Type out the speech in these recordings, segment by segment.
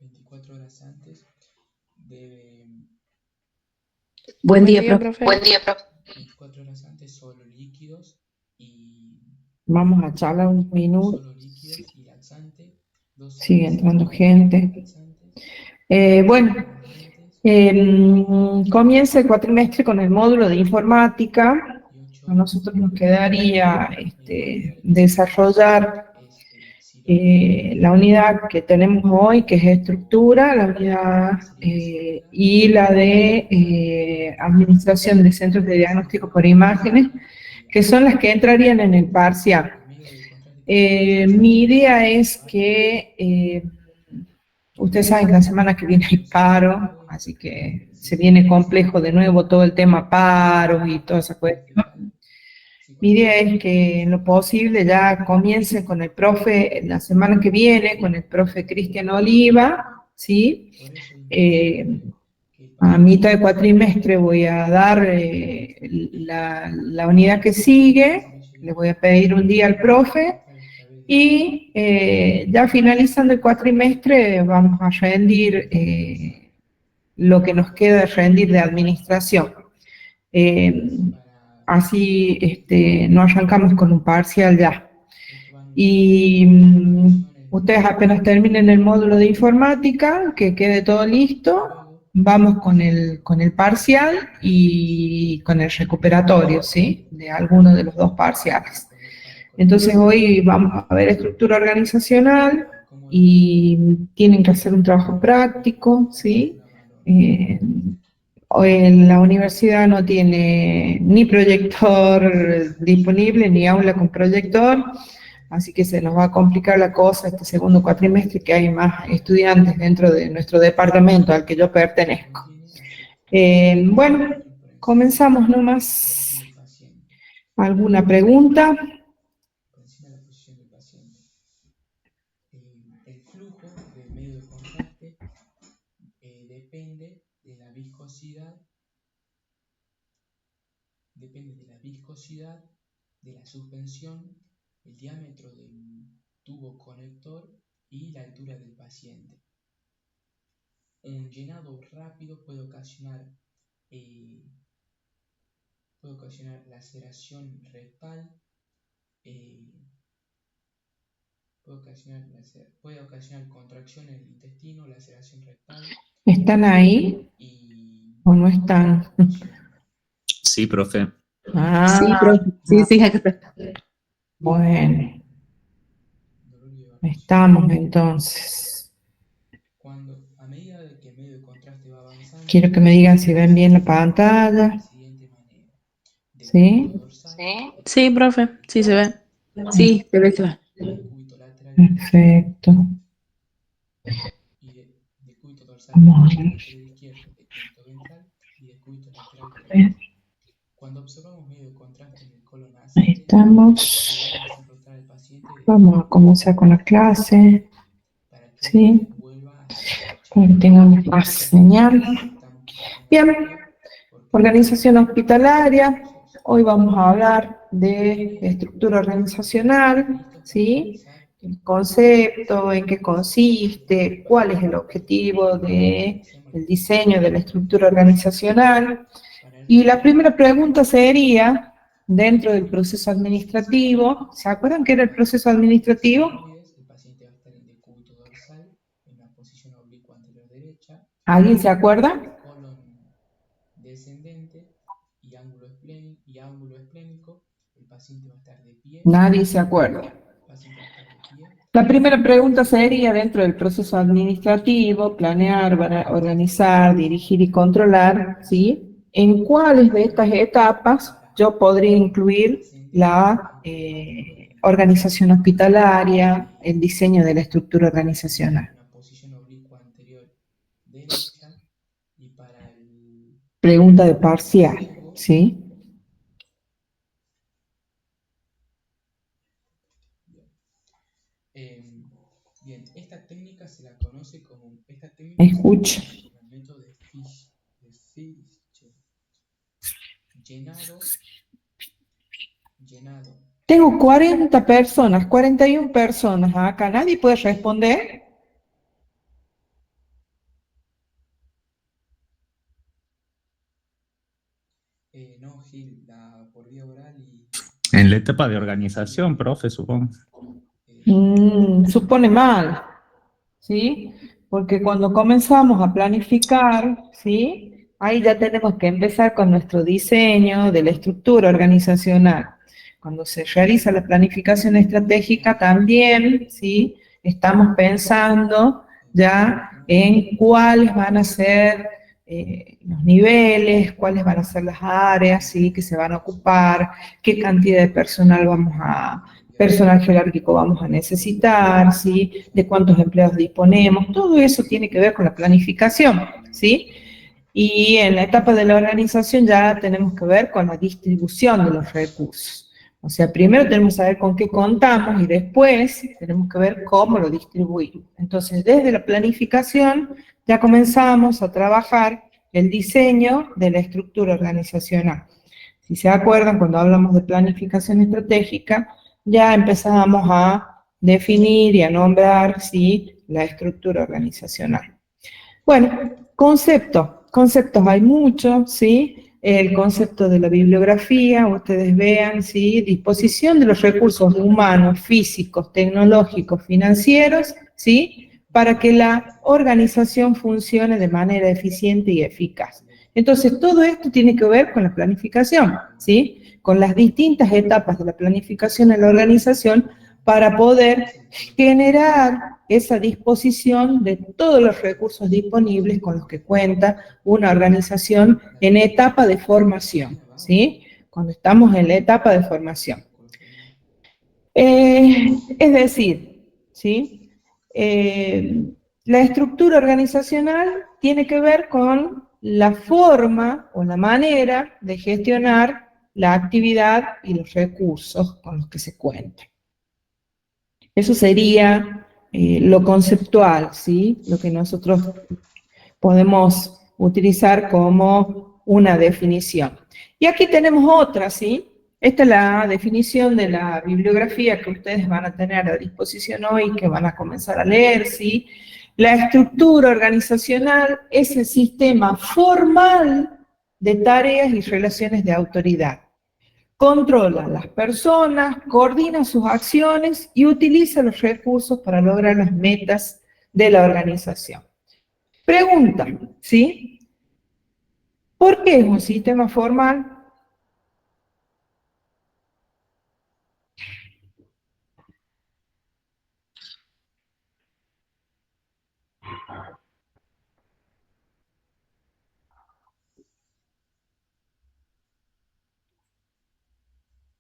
24 horas antes debe... Buen Buen día, día, profe. profe. Buen día, profe. 24 horas antes solo líquidos y Vamos a charlar un minuto. solo líquidos y laxante, 12 Sigue horas entrando antes líquidos y gente. laxantes, Bueno, antes comienza el cuatrimestre con el módulo de informática. y 8 A horas nosotros nos antes quedaría el material que se desarrollar es el xilografo, la unidad que tenemos hoy, que es estructura, la unidad y la de administración de centros de diagnóstico por imágenes, que son las que entrarían en el parcial. el medio de contraste que se Mi idea es que ustedes saben que la semana que viene hay paro, así que se viene complejo de nuevo todo el tema paros y toda esa cuestión. Mi idea es que en lo posible ya comience con el profe la semana que viene, con el profe Cristian Oliva, ¿sí? por eso es Eh, importante que el a paciente mitad de cuatrimestre voy a dar la unidad que sigue, le voy a pedir un día al profe y ya finalizando el cuatrimestre vamos a rendir lo que nos queda de rendir de administración. Así no arrancamos con un parcial ya. Y ustedes apenas terminen el módulo de informática, que quede todo listo, vamos con el parcial y con el recuperatorio, ¿sí? De alguno de los dos parciales. Entonces hoy vamos a ver estructura organizacional y tienen que hacer un trabajo práctico, ¿sí? Hoy en la universidad no tiene ni proyector disponible, ni aula con proyector, así que se nos va a complicar la cosa este segundo cuatrimestre, que hay más estudiantes dentro de nuestro departamento al que yo pertenezco. Bueno, comenzamos nomás. ¿Alguna pregunta? por encima de la posición del paciente. El flujo del medio de contraste depende de la viscosidad, de la suspensión, el diámetro del tubo conector y la altura del paciente. Un llenado rápido puede ocasionar laceración rectal, puede ocasionar contracción en el intestino, laceración rectal. ¿Están ahí o no están? Sí, profe. Ah, Sí, profe. Sí, acá está. bueno, estamos entonces. A medida de que el medio de contraste va avanzando, Quiero que me digan si ven bien la pantalla. ¿Sí? Sí, profe. Sí se ve. Sí, se ve claro. Perfecto. de cúbito dorsal Vamos a ver. lateral izquierdo, de cúbito ventral y de cúbito lateral derecho. Cuando observamos medio de contraste en el colon Ahí ascendente, estamos. debemos enrostrar al paciente Vamos a comenzar con la clase. para que ¿Sí? vuelva a su derecha. Para que tengamos más señal. Estamos Bien. Organización hospitalaria. Hoy vamos a hablar de estructura organizacional, ¿sí? El concepto, en qué consiste, cuál es el objetivo del diseño de la estructura organizacional. Y la primera pregunta sería, dentro del proceso administrativo, ¿se acuerdan qué era el proceso administrativo? El paciente va a estar en decúbito dorsal, en la posición oblicua anterior derecha. ¿Alguien se acuerda? Colon descendente y ángulo esplénico. El paciente va a estar de pie. Nadie se acuerda. El paciente va a estar de pie. La primera pregunta sería, dentro del proceso administrativo, planear, organizar, dirigir y controlar, ¿sí? ¿En cuáles de estas etapas yo podría incluir la organización hospitalaria, el diseño de la estructura organizacional? Una posición oblicua anterior derecha y para el... Pregunta de parcial, ¿sí? Bien, esta técnica se la conoce como... Escucha. el método de Fischer. Llenado. Tengo 40 personas, 41 personas acá. ¿Nadie puede responder? sí, por vía oral y En la etapa de organización, profe, supongo. Supone mal, ¿sí? Porque cuando comenzamos a planificar, ¿sí? Ahí ya tenemos que empezar con nuestro diseño de la estructura organizacional. Cuando se realiza la planificación estratégica también, ¿sí? Estamos pensando ya en cuáles van a ser los niveles, cuáles van a ser las áreas, ¿sí? Que se van a ocupar, qué cantidad de personal jerárquico vamos a necesitar, ¿sí? De cuántos empleados disponemos, todo eso tiene que ver con la planificación, ¿sí? Y en la etapa de la organización ya tenemos que ver con la distribución de los recursos. O sea, primero tenemos que saber con qué contamos y después tenemos que ver cómo lo distribuimos. Entonces, desde la planificación ya comenzamos a trabajar el diseño de la estructura organizacional. Si se acuerdan, cuando hablamos de planificación estratégica, ya empezamos a definir y a nombrar, ¿sí?, la estructura organizacional. Bueno, conceptos hay muchos, ¿sí? El concepto de la bibliografía, ustedes vean, ¿sí? Disposición de los recursos humanos, físicos, tecnológicos, financieros, ¿sí? Para que la organización funcione de manera eficiente y eficaz. Entonces, todo esto tiene que ver con la planificación, ¿sí? Con las distintas etapas de la planificación en la organización para poder generar esa disposición de todos los recursos disponibles con los que cuenta una organización en etapa de formación, ¿sí? Cuando estamos en la etapa de formación. Es decir, ¿sí? La estructura organizacional tiene que ver con la forma o la manera de gestionar la actividad y los recursos con los que se cuenta. Eso sería lo conceptual, ¿sí? Lo que nosotros podemos utilizar como una definición. Y aquí tenemos otra, ¿sí? Esta es la definición de la bibliografía que ustedes van a tener a disposición hoy, que van a comenzar a leer, ¿sí? La estructura organizacional es el sistema formal de tareas y relaciones de autoridad. Controla a las personas, coordina sus acciones y utiliza los recursos para lograr las metas de la organización. Pregunta, ¿sí? ¿Por qué es un sistema formal?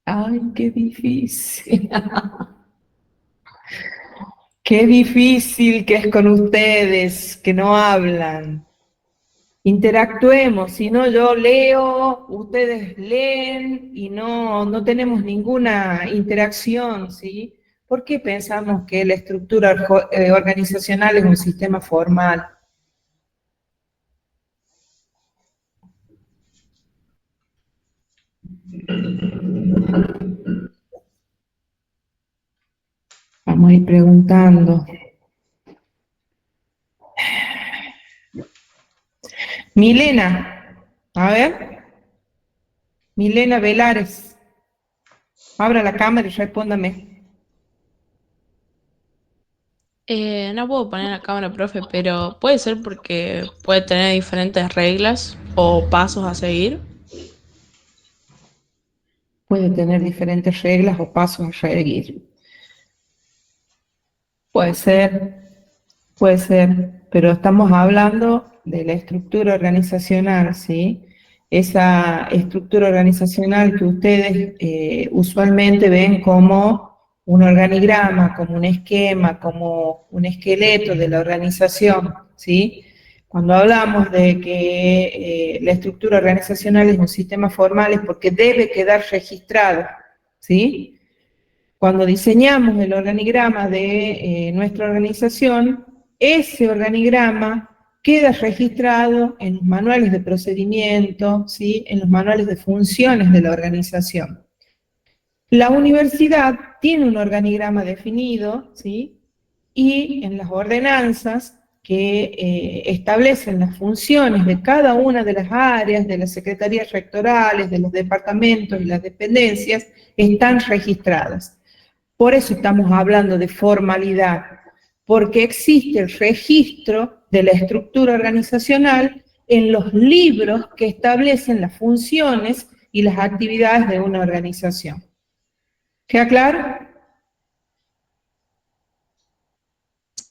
Ay, qué difícil. Qué difícil que es con ustedes, que no hablan. Interactuemos, si no yo leo, ustedes leen y no tenemos ninguna interacción, ¿sí? ¿Por qué pensamos que la estructura organizacional es un sistema formal? Vamos a ir preguntando. Milena, a ver. Milena Velares. Abra la cámara y respóndame. No puedo poner la cámara, profe, pero puede ser porque puede tener diferentes reglas o pasos a seguir. Puede tener diferentes reglas o pasos a seguir. Puede ser, pero estamos hablando de la estructura organizacional, ¿sí? Esa estructura organizacional que ustedes usualmente ven como un organigrama, como un esquema, como un esqueleto de la organización, ¿sí? Cuando hablamos de que la estructura organizacional es un sistema formal es porque debe quedar registrado, ¿sí? Cuando diseñamos el organigrama de nuestra organización, ese organigrama queda registrado en los manuales de procedimiento, ¿sí? En los manuales de funciones de la organización. La universidad tiene un organigrama definido, ¿sí? Y en las ordenanzas que establecen las funciones de cada una de las áreas, de las secretarías rectorales, de los departamentos y las dependencias, están registradas. Por eso estamos hablando de formalidad, porque existe el registro de la estructura organizacional en los libros que establecen las funciones y las actividades de una organización. ¿Queda claro?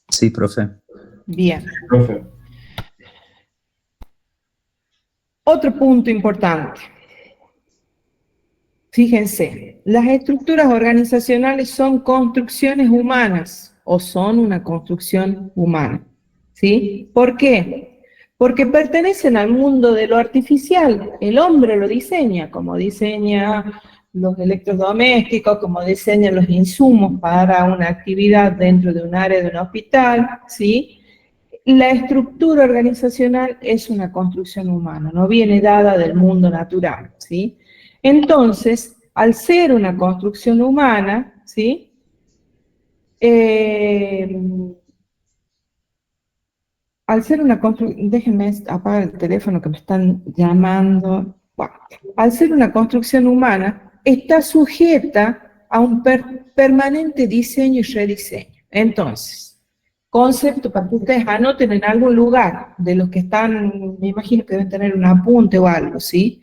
Sí, profe. Bien. Profe. Otro punto importante. Fíjense, las estructuras organizacionales son construcciones humanas o son una construcción humana. ¿Sí? ¿Por qué? Porque pertenecen al mundo de lo artificial. El hombre lo diseña, como diseña los electrodomésticos, como diseña los insumos para una actividad dentro de un área de un hospital, ¿sí? La estructura organizacional es una construcción humana, no viene dada del mundo natural, ¿sí? Entonces, al ser una construcción humana, ¿sí? Al ser una construcción, déjenme apagar el teléfono que me están llamando. Bueno, al ser una construcción humana, está sujeta a un permanente diseño y rediseño. Entonces, concepto para que ustedes anoten en algún lugar, de los que están, me imagino que deben tener un apunte o algo, ¿sí?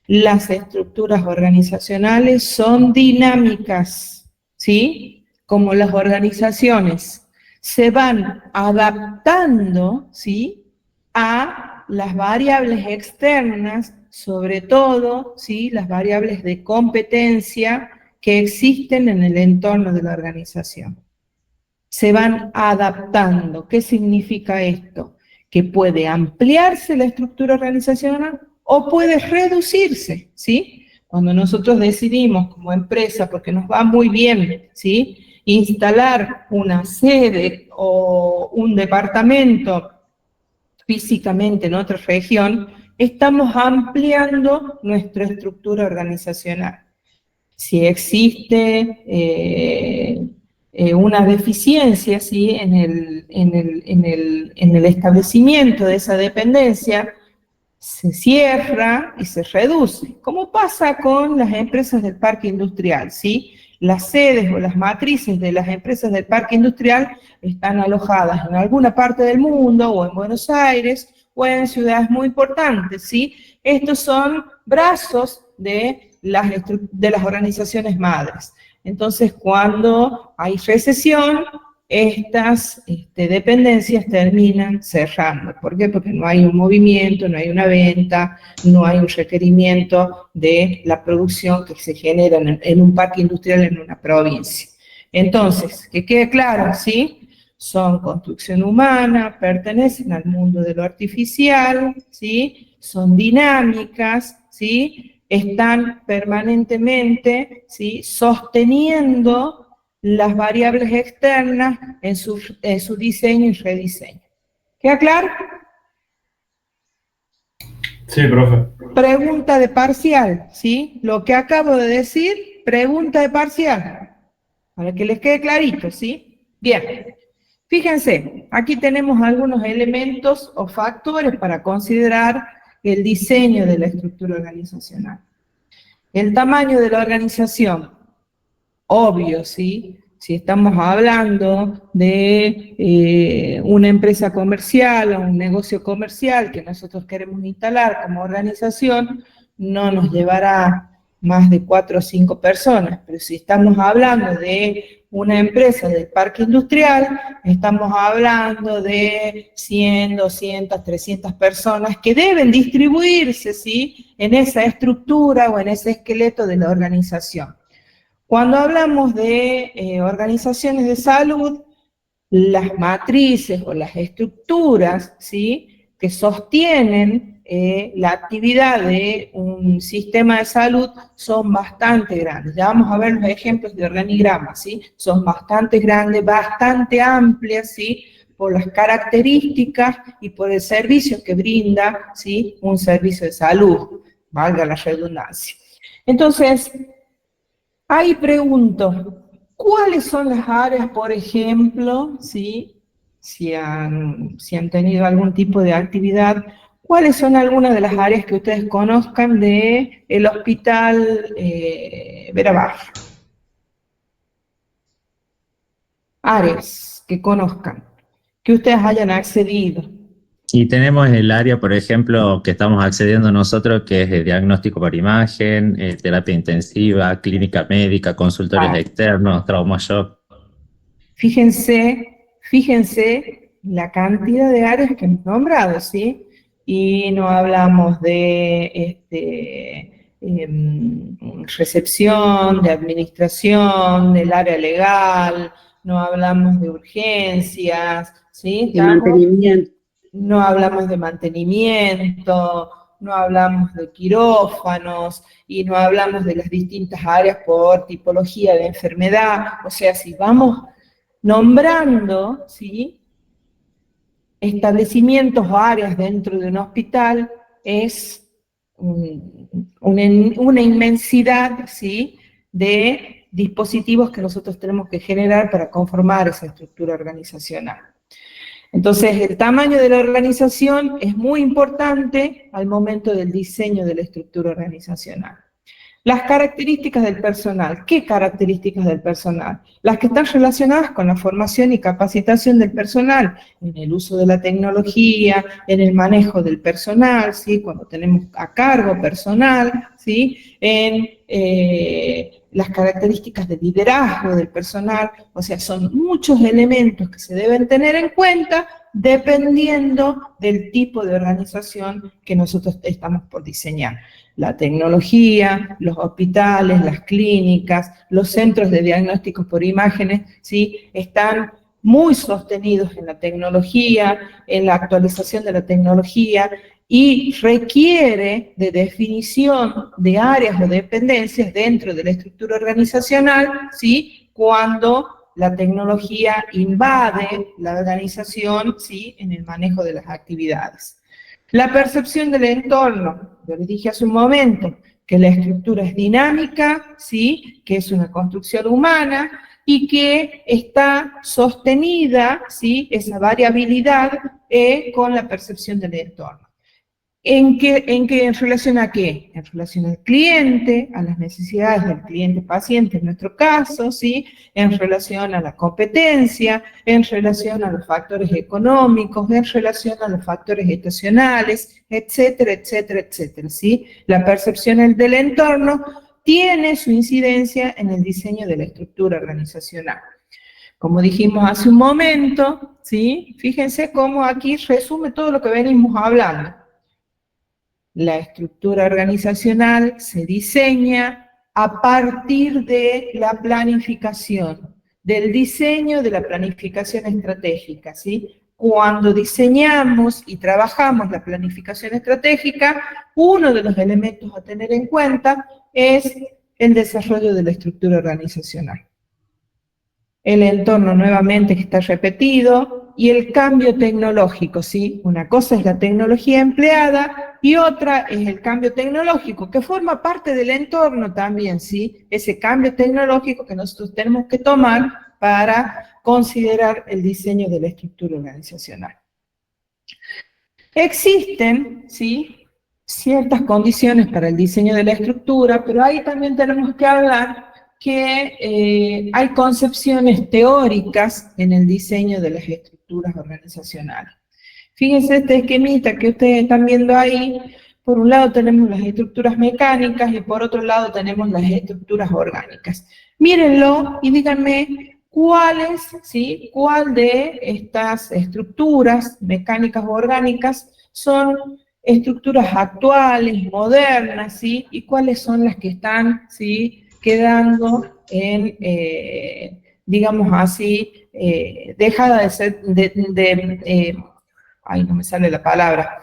Las estructuras organizacionales son dinámicas, ¿sí? Como las organizaciones se van adaptando, ¿sí?, a las variables externas, sobre todo, ¿sí?, las variables de competencia que existen en el entorno de la organización. Se van adaptando. ¿Qué significa esto? Que puede ampliarse la estructura organizacional o puede reducirse, ¿sí? Cuando nosotros decidimos como empresa, porque nos va muy bien, ¿sí?, instalar una sede o un departamento físicamente en otra región, estamos ampliando nuestra estructura organizacional. Si existe una deficiencia, ¿sí?, en el establecimiento de esa dependencia, se cierra y se reduce, como pasa con las empresas del parque industrial, ¿sí? Las sedes o las matrices de las empresas del parque industrial están alojadas en alguna parte del mundo, o en Buenos Aires, o en ciudades muy importantes, ¿sí? Estos son brazos de las organizaciones madres. Entonces, cuando hay recesión, estas dependencias terminan cerrando. ¿Por qué? Porque no hay un movimiento, no hay una venta, no hay un requerimiento de la producción que se genera en un parque industrial en una provincia. Entonces, que quede claro, ¿sí? Son construcción humana, pertenecen al mundo de lo artificial, ¿sí? Son dinámicas, ¿sí? Están permanentemente, ¿sí?, sosteniendo las variables externas en su diseño y rediseño. ¿Queda claro? Sí, profe. Pregunta de parcial, ¿sí? Lo que acabo de decir, pregunta de parcial. Para que les quede clarito, ¿sí? Bien. Fíjense, aquí tenemos algunos elementos o factores para considerar el diseño de la estructura organizacional. El tamaño de la organización, obvio, ¿sí? Si estamos hablando de una empresa comercial o un negocio comercial que nosotros queremos instalar como organización, no nos llevará más de 4 o 5 personas. Pero si estamos hablando de una empresa del parque industrial, estamos hablando de 100, 200, 300 personas que deben distribuirse, ¿sí?, en esa estructura o en ese esqueleto de la organización. Cuando hablamos de organizaciones de salud, las matrices o las estructuras, ¿sí?, que sostienen la actividad de un sistema de salud son bastante grandes. Ya vamos a ver los ejemplos de organigrama, ¿sí? Son bastante grandes, bastante amplias, ¿sí?, por las características y por el servicio que brinda, ¿sí?, un servicio de salud, valga la redundancia. Entonces, ahí pregunto, ¿cuáles son las áreas, por ejemplo, ¿sí?, si han tenido algún tipo de actividad. ¿Cuáles son algunas de las áreas que ustedes conozcan del Hospital Vera Barrio? Áreas que conozcan, que ustedes hayan accedido. Y tenemos el área, por ejemplo, que estamos accediendo nosotros, que es de diagnóstico por imagen, terapia intensiva, clínica médica, consultorios externos, trauma shock. Fíjense la cantidad de áreas que hemos nombrado, ¿sí? Y no hablamos de recepción, de administración, del área legal, no hablamos de urgencias, ¿sí? De mantenimiento. No hablamos de mantenimiento, no hablamos de quirófanos y no hablamos de las distintas áreas por tipología de enfermedad. O sea, si vamos nombrando, ¿sí?, establecimientos o áreas dentro de un hospital, es una inmensidad, ¿sí?, de dispositivos que nosotros tenemos que generar para conformar esa estructura organizacional. Entonces, el tamaño de la organización es muy importante al momento del diseño de la estructura organizacional. Las características del personal. ¿Qué características del personal? Las que están relacionadas con la formación y capacitación del personal, en el uso de la tecnología, en el manejo del personal, ¿sí?, cuando tenemos a cargo personal, ¿sí?, en las características de liderazgo del personal. O sea, son muchos elementos que se deben tener en cuenta dependiendo del tipo de organización que nosotros estamos por diseñar. La tecnología, los hospitales, las clínicas, los centros de diagnóstico por imágenes, ¿sí?, están muy sostenidos en la tecnología, en la actualización de la tecnología, y requiere de definición de áreas o dependencias dentro de la estructura organizacional, ¿sí?, cuando la tecnología invade la organización, ¿sí?, en el manejo de las actividades. La percepción del entorno. Yo les dije hace un momento que la estructura es dinámica, ¿sí?, que es una construcción humana y que está sostenida, ¿sí?, esa variabilidad con la percepción del entorno. ¿En relación a qué? En relación al cliente, a las necesidades del cliente paciente en nuestro caso, ¿sí?, en relación a la competencia, en relación a los factores económicos, en relación a los factores estacionales, etcétera, etcétera, etcétera, ¿sí? La percepción del entorno tiene su incidencia en el diseño de la estructura organizacional. Como dijimos hace un momento, ¿sí?, fíjense cómo aquí resume todo lo que venimos hablando. La estructura organizacional se diseña a partir de la planificación, del diseño de la planificación estratégica, ¿sí? Cuando diseñamos y trabajamos la planificación estratégica, uno de los elementos a tener en cuenta es el desarrollo de la estructura organizacional. El entorno nuevamente que está repetido y el cambio tecnológico, ¿sí? Una cosa es la tecnología empleada y otra es el cambio tecnológico, que forma parte del entorno también, ¿sí? Ese cambio tecnológico que nosotros tenemos que tomar para considerar el diseño de la estructura organizacional. Existen, ¿sí?, ciertas condiciones para el diseño de la estructura, pero ahí también tenemos que hablar que hay concepciones teóricas en el diseño de las estructuras organizacionales. Fíjense este esquemita que ustedes están viendo ahí. Por un lado tenemos las estructuras mecánicas y por otro lado tenemos las estructuras orgánicas. Mírenlo y díganme cuáles, ¿sí?, cuál de estas estructuras mecánicas o orgánicas son estructuras actuales, modernas, ¿sí?, y cuáles son las que están, ¿sí?, quedando en, digamos así, dejada de ser, ay, no me sale la palabra,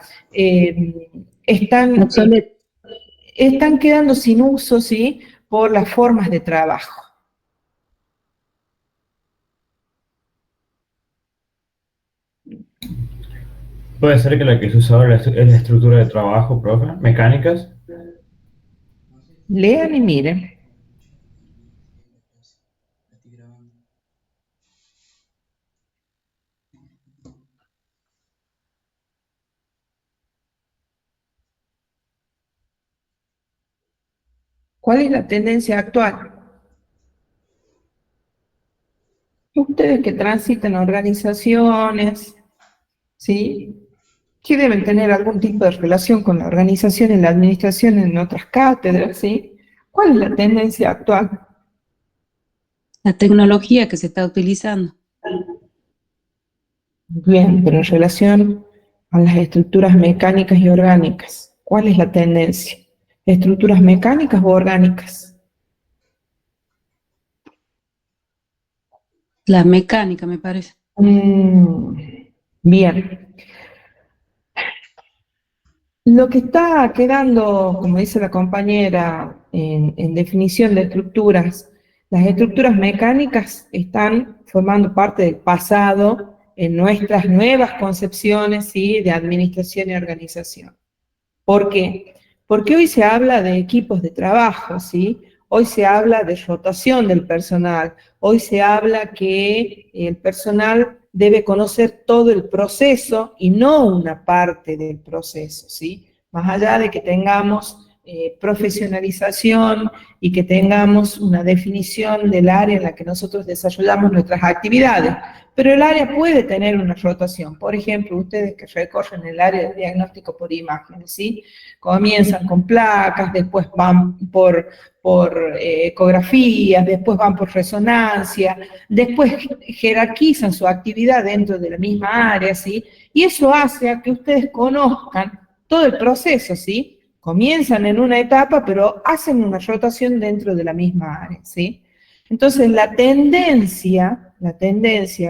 están quedando sin uso, ¿sí?, por las formas de trabajo. Puede ser que la que se usa ahora es la estructura de trabajo, profe, mecánicas. Lean y miren. ¿Cuál es la tendencia actual? Ustedes que transitan organizaciones, ¿sí? Que deben tener algún tipo de relación con la organización y la administración en otras cátedras, ¿sí? ¿Cuál es la tendencia actual? La tecnología que se está utilizando. Bien, pero en relación a las estructuras mecánicas y orgánicas, ¿cuál es la tendencia? ¿Estructuras mecánicas o orgánicas? La mecánica, me parece. Bien. Lo que está quedando, como dice la compañera, en definición de estructuras, las estructuras mecánicas están formando parte del pasado en nuestras nuevas concepciones, ¿sí?, de administración y organización. ¿Por qué? Porque hoy se habla de equipos de trabajo, ¿sí? Hoy se habla de rotación del personal, hoy se habla que el personal debe conocer todo el proceso y no una parte del proceso, ¿sí? Más allá de que tengamos profesionalización y que tengamos una definición del área en la que nosotros desarrollamos nuestras actividades, pero el área puede tener una rotación. Por ejemplo, ustedes que recorren el área de diagnóstico por imágenes, ¿sí? Comienzan con placas, después van por ecografías, después van por resonancia, después jerarquizan su actividad dentro de la misma área, ¿sí? Y eso hace a que ustedes conozcan todo el proceso, ¿sí? Comienzan en una etapa, pero hacen una rotación dentro de la misma área, ¿sí? Entonces, la tendencia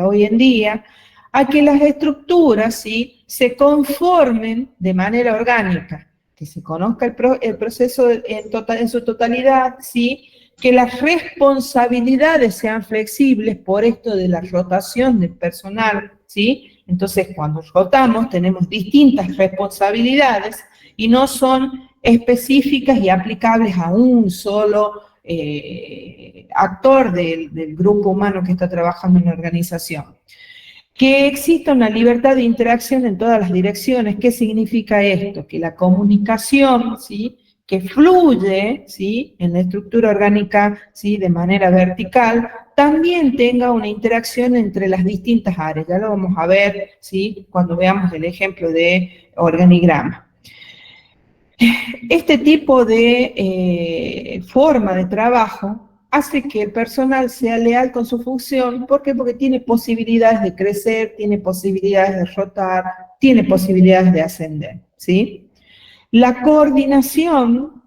hoy en día a que las estructuras, ¿sí?, se conformen de manera orgánica, que se conozca el proceso en su totalidad, ¿sí?, que las responsabilidades sean flexibles por esto de la rotación del personal, ¿sí? Entonces, cuando rotamos tenemos distintas responsabilidades y no son específicas y aplicables a un solo actor del grupo humano que está trabajando en la organización. Que exista una libertad de interacción en todas las direcciones. ¿Qué significa esto? Que la comunicación, ¿sí?, que fluye, ¿sí?, en la estructura orgánica, ¿sí?, de manera vertical, también tenga una interacción entre las distintas áreas. Ya lo vamos a ver, ¿sí?, cuando veamos el ejemplo de organigrama. Este tipo de forma de trabajo hace que el personal sea leal con su función. ¿Por qué? Porque tiene posibilidades de crecer, tiene posibilidades de rotar, tiene posibilidades de ascender, ¿sí? La coordinación,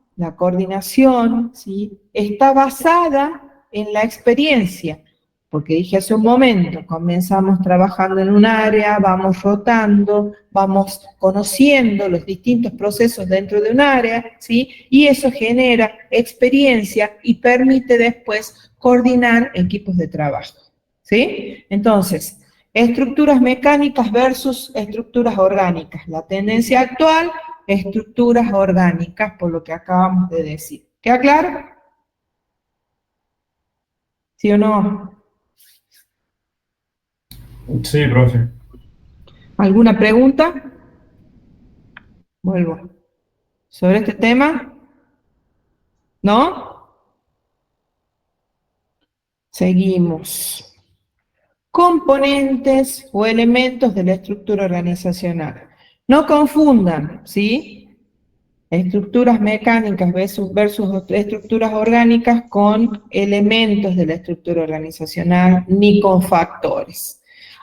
¿sí?, está basada en la experiencia. Porque dije hace un momento, comenzamos trabajando en un área, vamos rotando, vamos conociendo los distintos procesos dentro de un área, ¿sí? Y eso genera experiencia y permite después coordinar equipos de trabajo, ¿sí? Entonces, estructuras mecánicas versus estructuras orgánicas. La tendencia actual, estructuras orgánicas, por lo que acabamos de decir. ¿Queda claro? ¿Sí o no? Sí, profe. ¿Alguna pregunta? Vuelvo. ¿Sobre este tema? ¿No? Seguimos. Componentes o elementos de la estructura organizacional. No confundan, ¿sí?, estructuras mecánicas versus estructuras orgánicas con elementos de la estructura organizacional, ni con factores.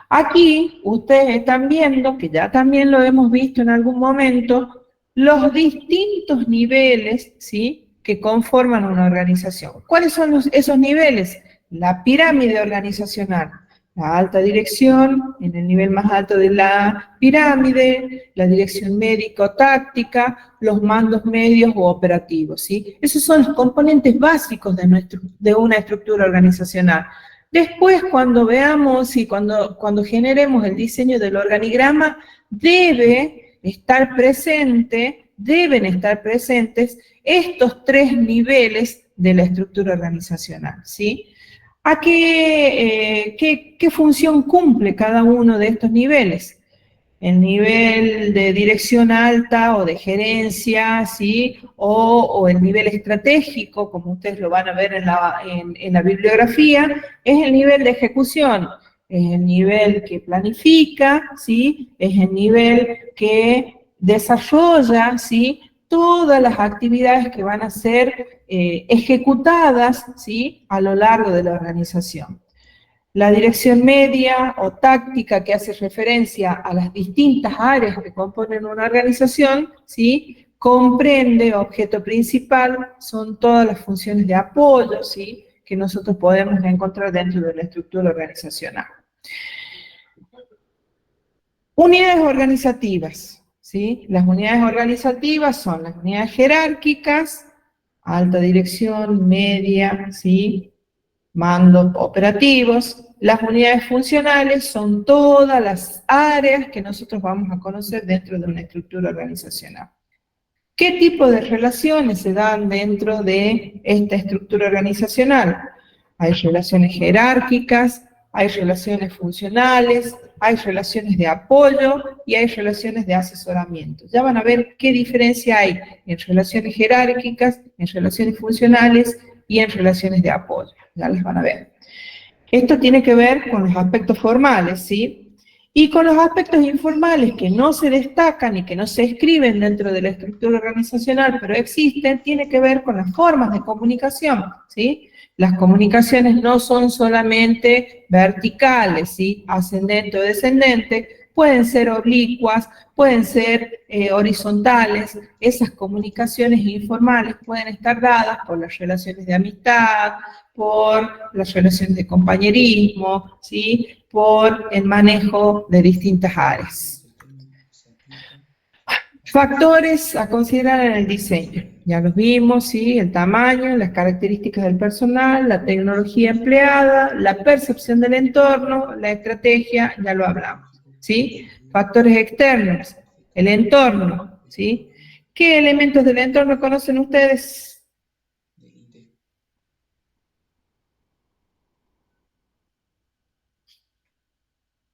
Aquí ustedes están viendo, que ya también lo hemos visto en algún momento, los distintos niveles, ¿sí?, que conforman una organización. ¿Cuáles son esos niveles? La pirámide organizacional. La alta dirección, en el nivel más alto de la pirámide, la dirección médico-táctica, los mandos medios o operativos, ¿sí? Esos son los componentes básicos de una estructura organizacional. Después, cuando veamos y cuando generemos el diseño del organigrama, deben estar presentes estos tres niveles de la estructura organizacional, ¿sí? ¿Qué función cumple cada uno de estos niveles? el nivel de dirección alta o de gerencia, ¿sí? O el nivel estratégico, como ustedes lo van a ver en la bibliografía, es el nivel de ejecución, es el nivel que planifica, ¿sí? Es el nivel que desarrolla, ¿sí? Todas las actividades que van a ser ejecutadas, ¿sí? A lo largo de la organización. La dirección media o táctica, que hace referencia a las distintas áreas que componen una organización, ¿sí? Comprende, objeto principal, son todas las funciones de apoyo, ¿sí? Que nosotros podemos encontrar dentro de la estructura organizacional. Unidades organizativas, ¿sí? Las unidades organizativas son las unidades jerárquicas, alta dirección, media, ¿sí? Mandos operativos. Las unidades funcionales son todas las áreas que nosotros vamos a conocer dentro de una estructura organizacional. ¿Qué tipo de relaciones se dan dentro de esta estructura organizacional? Hay relaciones jerárquicas, hay relaciones funcionales, hay relaciones de apoyo y hay relaciones de asesoramiento. Ya van a ver qué diferencia hay en relaciones jerárquicas, en relaciones funcionales y en relaciones de apoyo. Ya las van a ver. Esto tiene que ver con los aspectos formales, ¿sí? Y con los aspectos informales que no se destacan y que no se escriben dentro de la estructura organizacional, pero existen, tiene que ver con las formas de comunicación, ¿sí? Las comunicaciones no son solamente verticales, ¿sí? Ascendente o descendente, pueden ser oblicuas, pueden ser horizontales. Esas comunicaciones informales pueden estar dadas por las relaciones de amistad, por las relaciones de compañerismo, ¿sí? Por el manejo de distintas áreas. Factores a considerar en el diseño. Ya los vimos, ¿sí? El tamaño, las características del personal, la tecnología empleada, la percepción del entorno, la estrategia, ya lo hablamos, ¿sí? Factores externos, el entorno, ¿sí? ¿Qué elementos del entorno conocen ustedes?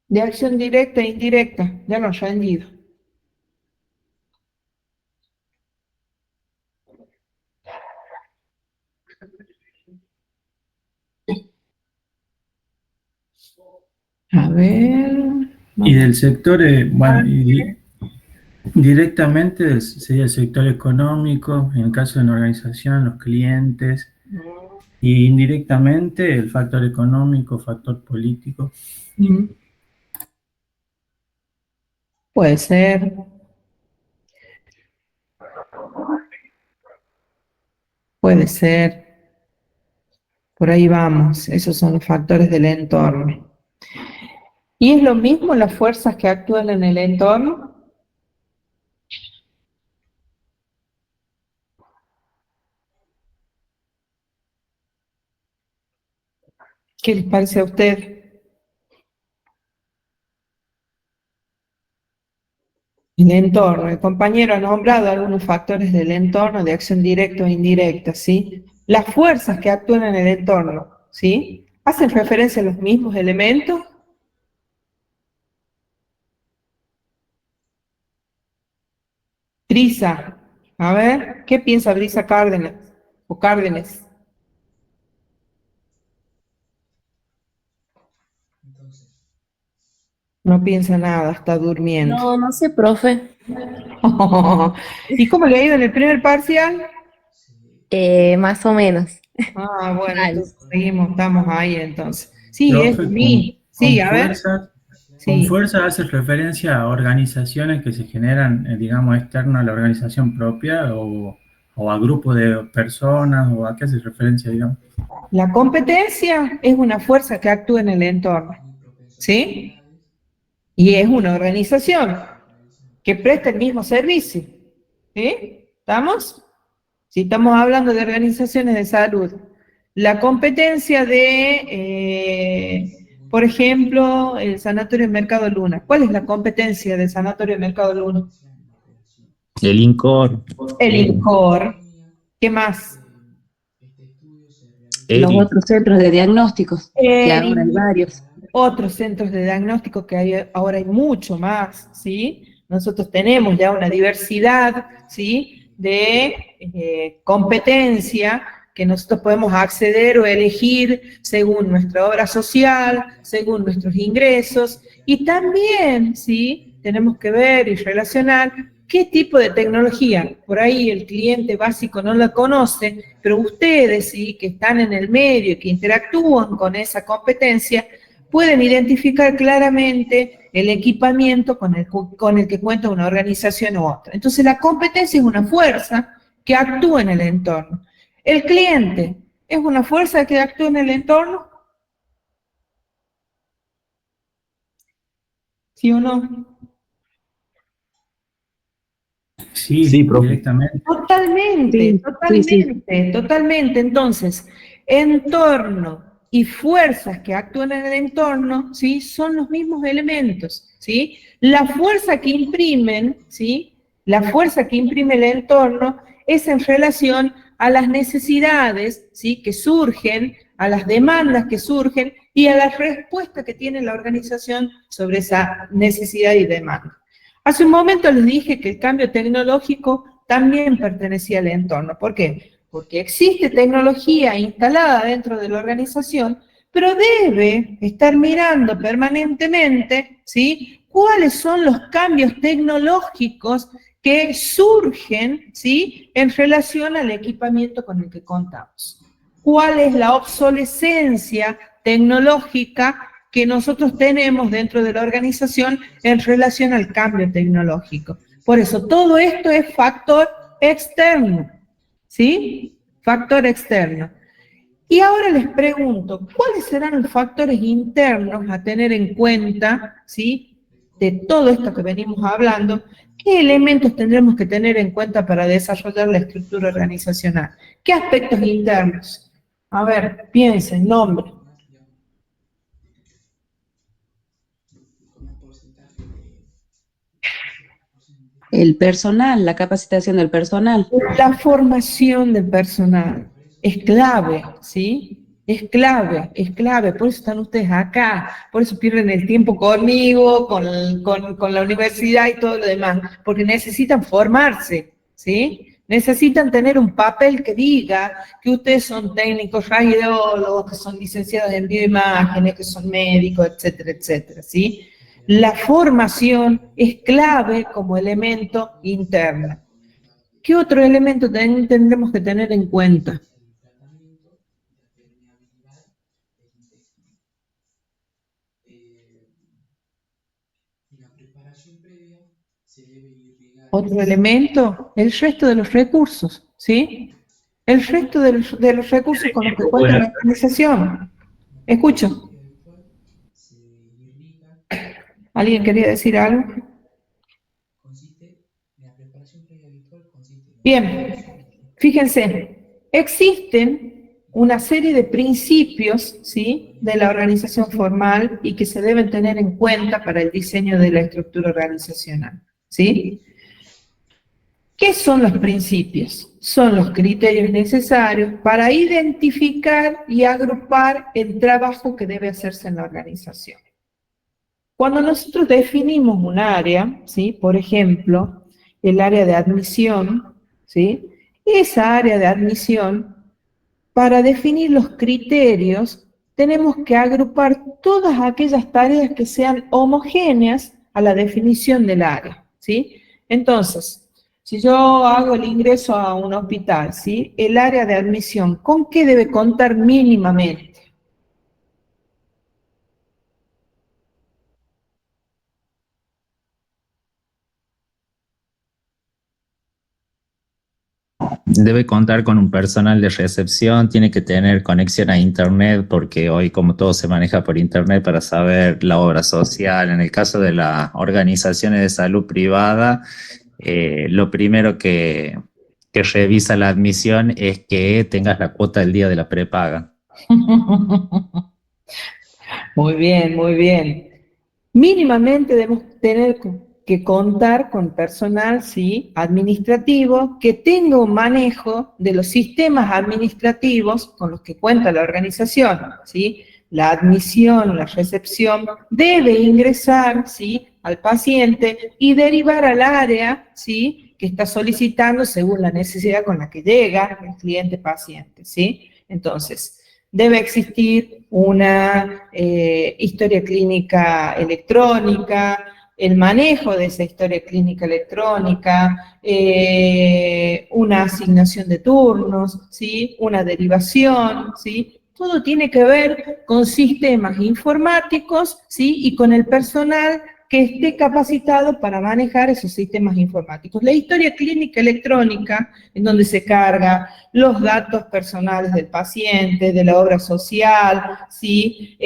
De acción directa e indirecta, ya lo han rendido. A ver. Y del sector, bueno, directamente sería el sector económico, en el caso de una organización, los clientes, y indirectamente el factor económico, factor político. Puede ser. Puede ser. Por ahí vamos. Esos son los factores del entorno. ¿Y es lo mismo las fuerzas que actúan en el entorno? ¿Qué les parece a usted? El entorno. El compañero ha nombrado algunos factores del entorno de acción directa o indirecta, ¿sí? Las fuerzas que actúan en el entorno, ¿sí? ¿Hacen referencia a los mismos elementos? Brisa. A ver, ¿qué piensa Brisa Cárdenas? O Cárdenas. No piensa nada, está durmiendo. No, no sé, profe. ¿Y cómo le ha ido en el primer parcial? Más o menos. Ah, bueno, Vale. entonces seguimos, estamos ahí entonces. Sí, Profe, es mí. Sí, a ver. Con Sí. fuerza hace referencia a organizaciones que se generan, digamos, externo a la organización propia o a grupos de personas, o a qué hace referencia, digamos. La competencia es una fuerza que actúa en el entorno, ¿sí? Y es una organización que presta el mismo servicio, ¿sí? ¿Estamos? Si estamos hablando de organizaciones de salud, la competencia de, por ejemplo, el Sanatorio Mercado Luna. ¿Cuál es la competencia del Sanatorio Mercado Luna? El INCOR, El INCOR. ¿Qué más? Los ERI, otros centros de diagnósticos, que ahora hay ERI, varios. otros centros de diagnóstico que ahora hay mucho más, ¿sí? Nosotros tenemos ya una diversidad, ¿sí?, de competencia que nosotros podemos acceder o elegir según nuestra obra social, según nuestros ingresos, y también, ¿sí?, tenemos que ver y relacionar qué tipo de tecnología. Por ahí el cliente básico no la conoce, pero ustedes, ¿sí?, que están en el medio, que interactúan con esa competencia, pueden identificar claramente el equipamiento con el que cuenta una organización u otra. Entonces la competencia es una fuerza que actúa en el entorno. El cliente es una fuerza que actúa en el entorno, ¿sí o no? Sí, profe. directamente. Totalmente, totalmente. Entonces, entorno y fuerzas que actúan en el entorno, ¿sí?, son los mismos elementos, ¿sí? La fuerza que imprimen, ¿sí?, la fuerza que imprime el entorno es en relación a las necesidades, ¿sí?, que surgen, a las demandas que surgen y a la respuesta que tiene la organización sobre esa necesidad y demanda. Hace un momento les dije que el cambio tecnológico también pertenecía al entorno. ¿Por qué? Porque existe tecnología instalada dentro de la organización, pero debe estar mirando permanentemente, ¿sí?, cuáles son los cambios tecnológicos que surgen, ¿sí?, en relación al equipamiento con el que contamos. ¿Cuál es la obsolescencia tecnológica que nosotros tenemos dentro de la organización en relación al cambio tecnológico? Por eso, todo esto es factor externo, ¿sí? Factor externo. Y ahora les pregunto, ¿cuáles serán los factores internos a tener en cuenta, ¿sí?, de todo esto que venimos hablando? ¿Qué elementos tendremos que tener en cuenta para desarrollar la estructura organizacional? ¿Qué aspectos internos? A ver, piensen, nombre. El personal, la capacitación del personal. La formación del personal es clave, ¿sí? Es clave, por eso están ustedes acá, por eso pierden el tiempo conmigo, con la universidad y todo lo demás, porque necesitan formarse, ¿sí? Necesitan tener un papel que diga que ustedes son técnicos radiólogos, que son licenciados en bioimágenes, que son médicos, etcétera, etcétera, ¿sí? La formación es clave como elemento interno. ¿Qué otro elemento tendremos que tener en cuenta? Otro elemento, el resto de los recursos, ¿sí? El resto de los recursos con los que cuenta la organización. Escucho. ¿Alguien quería decir algo? Bien, fíjense, existen una serie de principios, ¿sí?, de la organización formal y que se deben tener en cuenta para el diseño de la estructura organizacional, ¿sí? ¿Qué son los principios? Son los criterios necesarios para identificar y agrupar el trabajo que debe hacerse en la organización. Cuando nosotros definimos un área, ¿sí?, por ejemplo, el área de admisión, ¿sí?, esa área de admisión, para definir los criterios, tenemos que agrupar todas aquellas tareas que sean homogéneas a la definición del área, ¿sí? Entonces, si yo hago el ingreso a un hospital, ¿sí?, el área de admisión, ¿con qué debe contar mínimamente? Debe contar con un personal de recepción, tiene que tener conexión a internet, porque hoy como todo se maneja por internet para saber la obra social. En el caso de las organizaciones de salud privada, lo primero que revisa la admisión es que tengas la cuota del día de la prepaga. Muy bien, muy bien. Mínimamente debemos tener que contar con personal, ¿sí?, administrativo, que tenga un manejo de los sistemas administrativos con los que cuenta la organización, ¿sí? la admisión, la recepción, debe ingresar, ¿sí?, al paciente y derivar al área, ¿sí?, que está solicitando según la necesidad con la que llega el cliente paciente, ¿sí? Entonces, debe existir una historia clínica electrónica, el manejo de esa historia clínica electrónica, una asignación de turnos, ¿sí?, una derivación, ¿sí? Todo tiene que ver con sistemas informáticos, ¿sí?, y con el personal que esté capacitado para manejar esos sistemas informáticos. La historia clínica electrónica, en donde se carga los datos personales del paciente, de la obra social, ¿sí?,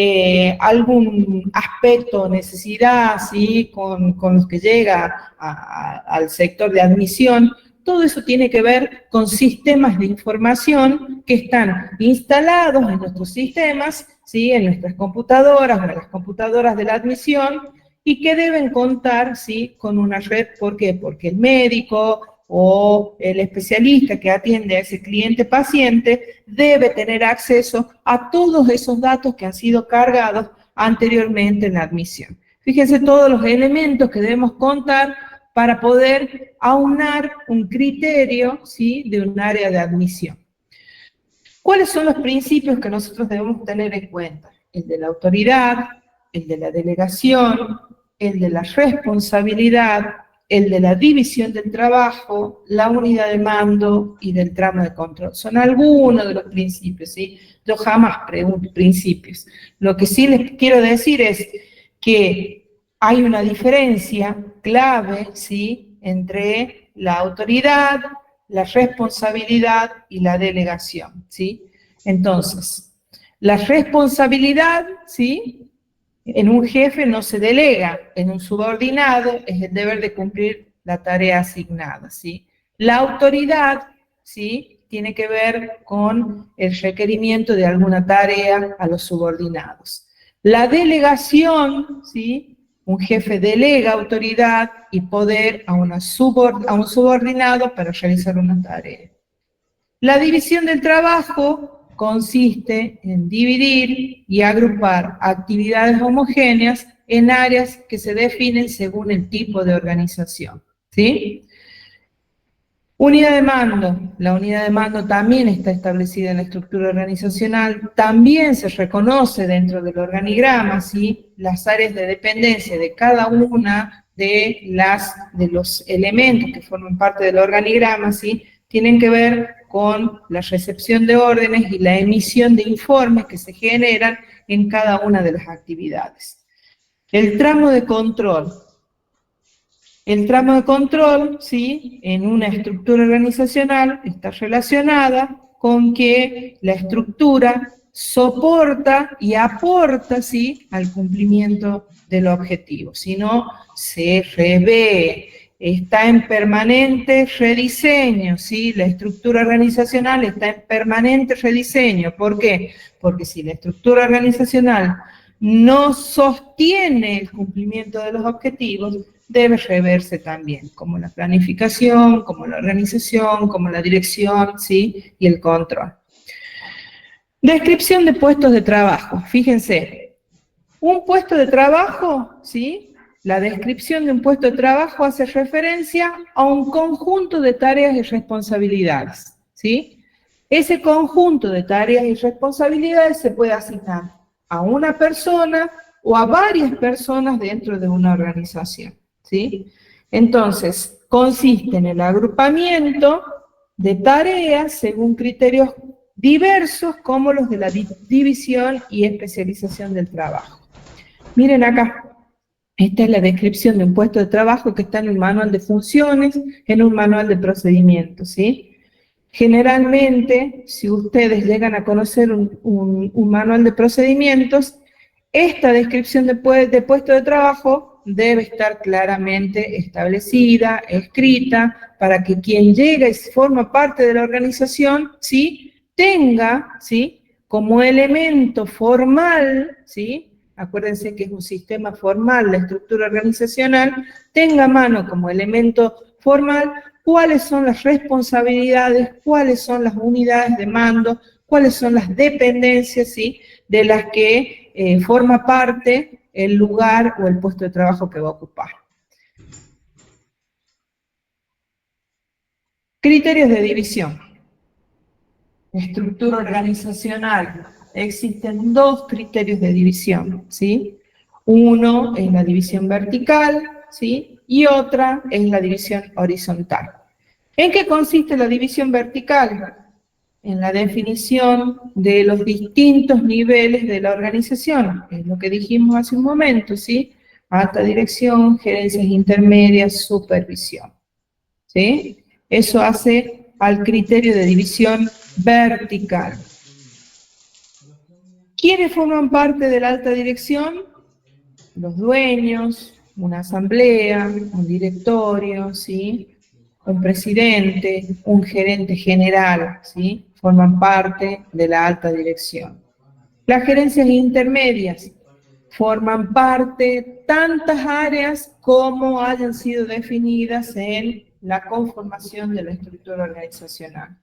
algún aspecto o necesidad, ¿sí?, con los que llega al sector de admisión. Todo eso tiene que ver con sistemas de información que están instalados en nuestros sistemas, ¿sí?, en nuestras computadoras o en las computadoras de la admisión, y que deben contar, ¿sí?, con una red. ¿Por qué? Porque el médico o el especialista que atiende a ese cliente paciente debe tener acceso a todos esos datos que han sido cargados anteriormente en la admisión. Fíjense todos los elementos que debemos contar para poder aunar un criterio, ¿sí?, de un área de admisión. ¿Cuáles son los principios que nosotros debemos tener en cuenta? El de la autoridad, el de la delegación, el de la responsabilidad, el de la división del trabajo, la unidad de mando y del tramo de control. Son algunos de los principios, ¿sí? Yo jamás pregunto principios. Lo que sí les quiero decir es que hay una diferencia clave, ¿sí?, entre la autoridad, la responsabilidad y la delegación, ¿sí? Entonces, la responsabilidad, ¿sí?, en un jefe no se delega, en un subordinado es el deber de cumplir la tarea asignada, ¿sí? La autoridad, ¿sí?, tiene que ver con el requerimiento de alguna tarea a los subordinados. La delegación, ¿sí?, un jefe delega autoridad y poder a un subordinado para realizar una tarea. La división del trabajo consiste en dividir y agrupar actividades homogéneas en áreas que se definen según el tipo de organización, ¿sí? Unidad de mando. La unidad de mando también está establecida en la estructura organizacional, también se reconoce dentro del organigrama, ¿sí?, las áreas de dependencia de cada una de los elementos que forman parte del organigrama, ¿sí?, tienen que ver con la recepción de órdenes y la emisión de informes que se generan en cada una de las actividades. El tramo de control. El tramo de control, ¿sí?, en una estructura organizacional está relacionada con que la estructura soporta y aporta, ¿sí?, al cumplimiento del objetivo. Si no, se revé, está en permanente rediseño, ¿sí? La estructura organizacional está en permanente rediseño. ¿Por qué? Porque si la estructura organizacional no sostiene el cumplimiento de los objetivos, debe reverse también, como la planificación, como la organización, como la dirección, ¿sí?, y el control. Descripción de puestos de trabajo. Fíjense, un puesto de trabajo, ¿sí?, la descripción de un puesto de trabajo hace referencia a un conjunto de tareas y responsabilidades, ¿sí? Ese conjunto de tareas y responsabilidades se puede asignar a una persona o a varias personas dentro de una organización, ¿sí? Entonces, consiste en el agrupamiento de tareas según criterios diversos como los de la división y especialización del trabajo. Miren acá. Esta es la descripción de un puesto de trabajo que está en un manual de funciones, en un manual de procedimientos, ¿sí? Generalmente, si ustedes llegan a conocer un manual de procedimientos, esta descripción de puesto de trabajo debe estar claramente establecida, escrita, para que quien llega y forma parte de la organización, ¿sí?, tenga, ¿sí?, como elemento formal, ¿sí?, acuérdense que es un sistema formal, la estructura organizacional, tenga a mano como elemento formal cuáles son las responsabilidades, cuáles son las unidades de mando, cuáles son las dependencias, ¿sí?, de las que forma parte el lugar o el puesto de trabajo que va a ocupar. Criterios de división. Estructura organizacional. Existen dos criterios de división, ¿sí? Uno es la división vertical, ¿sí?, y otra es la división horizontal. ¿En qué consiste la división vertical? En la definición de los distintos niveles de la organización, es lo que dijimos hace un momento, ¿sí? Alta dirección, gerencias intermedias, supervisión, ¿sí? Eso hace al criterio de división vertical. ¿Quiénes forman parte de la alta dirección? Los dueños, una asamblea, un directorio, ¿sí?, un presidente, un gerente general, ¿sí?, forman parte de la alta dirección. Las gerencias intermedias forman parte tantas áreas como hayan sido definidas en la conformación de la estructura organizacional.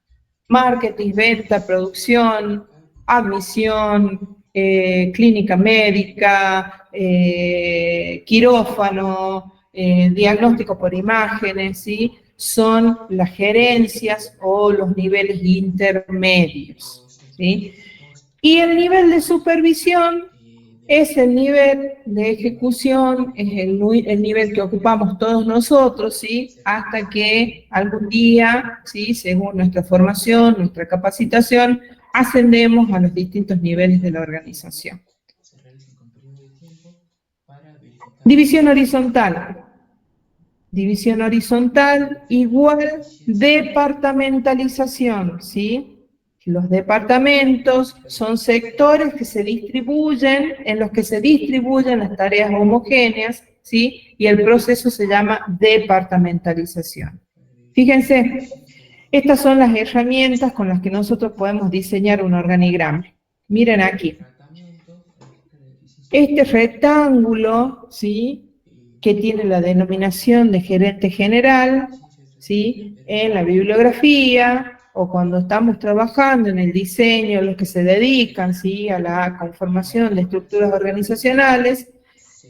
Marketing, venta, producción, admisión, clínica médica, quirófano, diagnóstico por imágenes, ¿sí?, son las gerencias o los niveles intermedios, ¿sí? Y el nivel de supervisión es el nivel de ejecución, es el nivel que ocupamos todos nosotros, ¿sí?, hasta que algún día, ¿sí?, según nuestra formación, nuestra capacitación, ascendemos a los distintos niveles de la organización. División horizontal. División horizontal igual departamentalización, ¿sí? Los departamentos son sectores que se distribuyen, en los que se distribuyen las tareas homogéneas, ¿sí? Y el proceso se llama departamentalización. Fíjense, estas son las herramientas con las que nosotros podemos diseñar un organigrama. Miren aquí. Este rectángulo, ¿sí?, que tiene la denominación de gerente general, ¿sí?, en la bibliografía, o cuando estamos trabajando en el diseño, los que se dedican, ¿sí?, a la conformación de estructuras organizacionales,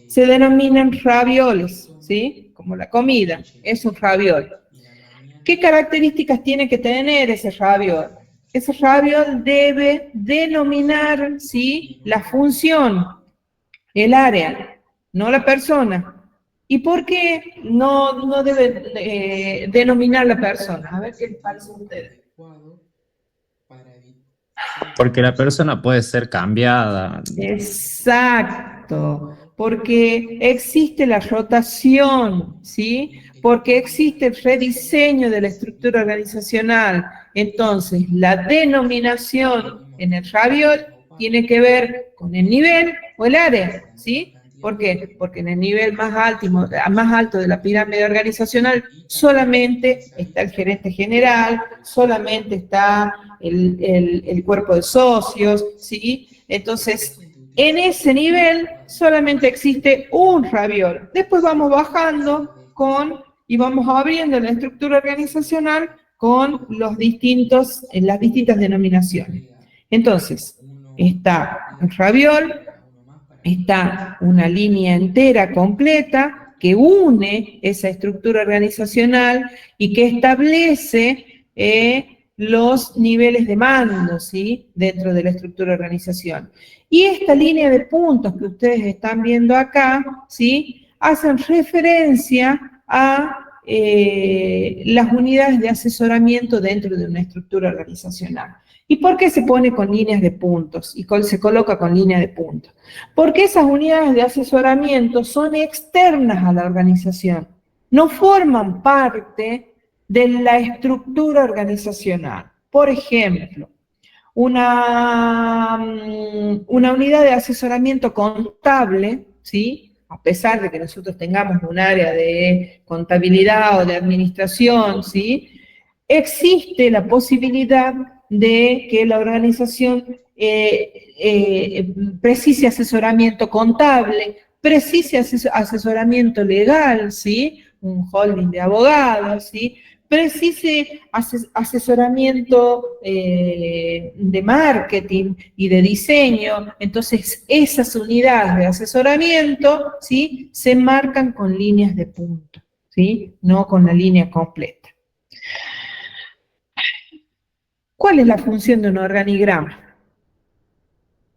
se denominan ravioles, ¿sí?, como la comida, es un raviol. ¿Qué características tiene que tener ese raviol? Ese raviol debe denominar, ¿sí?, la función, el área, no la persona. ¿Y por qué no debe denominar la persona? A ver qué les parece a ustedes. Porque la persona puede ser cambiada. Exacto, porque existe la rotación, ¿sí? Porque existe el rediseño de la estructura organizacional. Entonces, la denominación en el raviol tiene que ver con el nivel o el área, ¿sí? ¿Por qué? Porque en el nivel más alto de la pirámide organizacional solamente está el gerente general, solamente está el cuerpo de socios, ¿sí? Entonces, en ese nivel solamente existe un raviol. Después vamos bajando y vamos abriendo la estructura organizacional con las distintas denominaciones. Entonces, está el raviol, está una línea entera completa que une esa estructura organizacional y que establece los niveles de mando, ¿sí?, dentro de la estructura de organización. Y esta línea de puntos que ustedes están viendo acá, ¿sí?, hacen referencia a las unidades de asesoramiento dentro de una estructura organizacional. ¿Y por qué se pone con líneas de puntos y se coloca con línea de puntos? Porque esas unidades de asesoramiento son externas a la organización, no forman parte de la estructura organizacional. Por ejemplo, una unidad de asesoramiento contable, ¿sí?, a pesar de que nosotros tengamos un área de contabilidad o de administración, ¿sí?, existe la posibilidad de que la organización precise asesoramiento contable, precise asesoramiento legal, ¿sí?, un holding de abogados, ¿sí?, precise asesoramiento de marketing y de diseño. Entonces, esas unidades de asesoramiento, ¿sí?, se marcan con líneas de punto, ¿sí?, no con la línea completa. ¿Cuál es la función de un organigrama?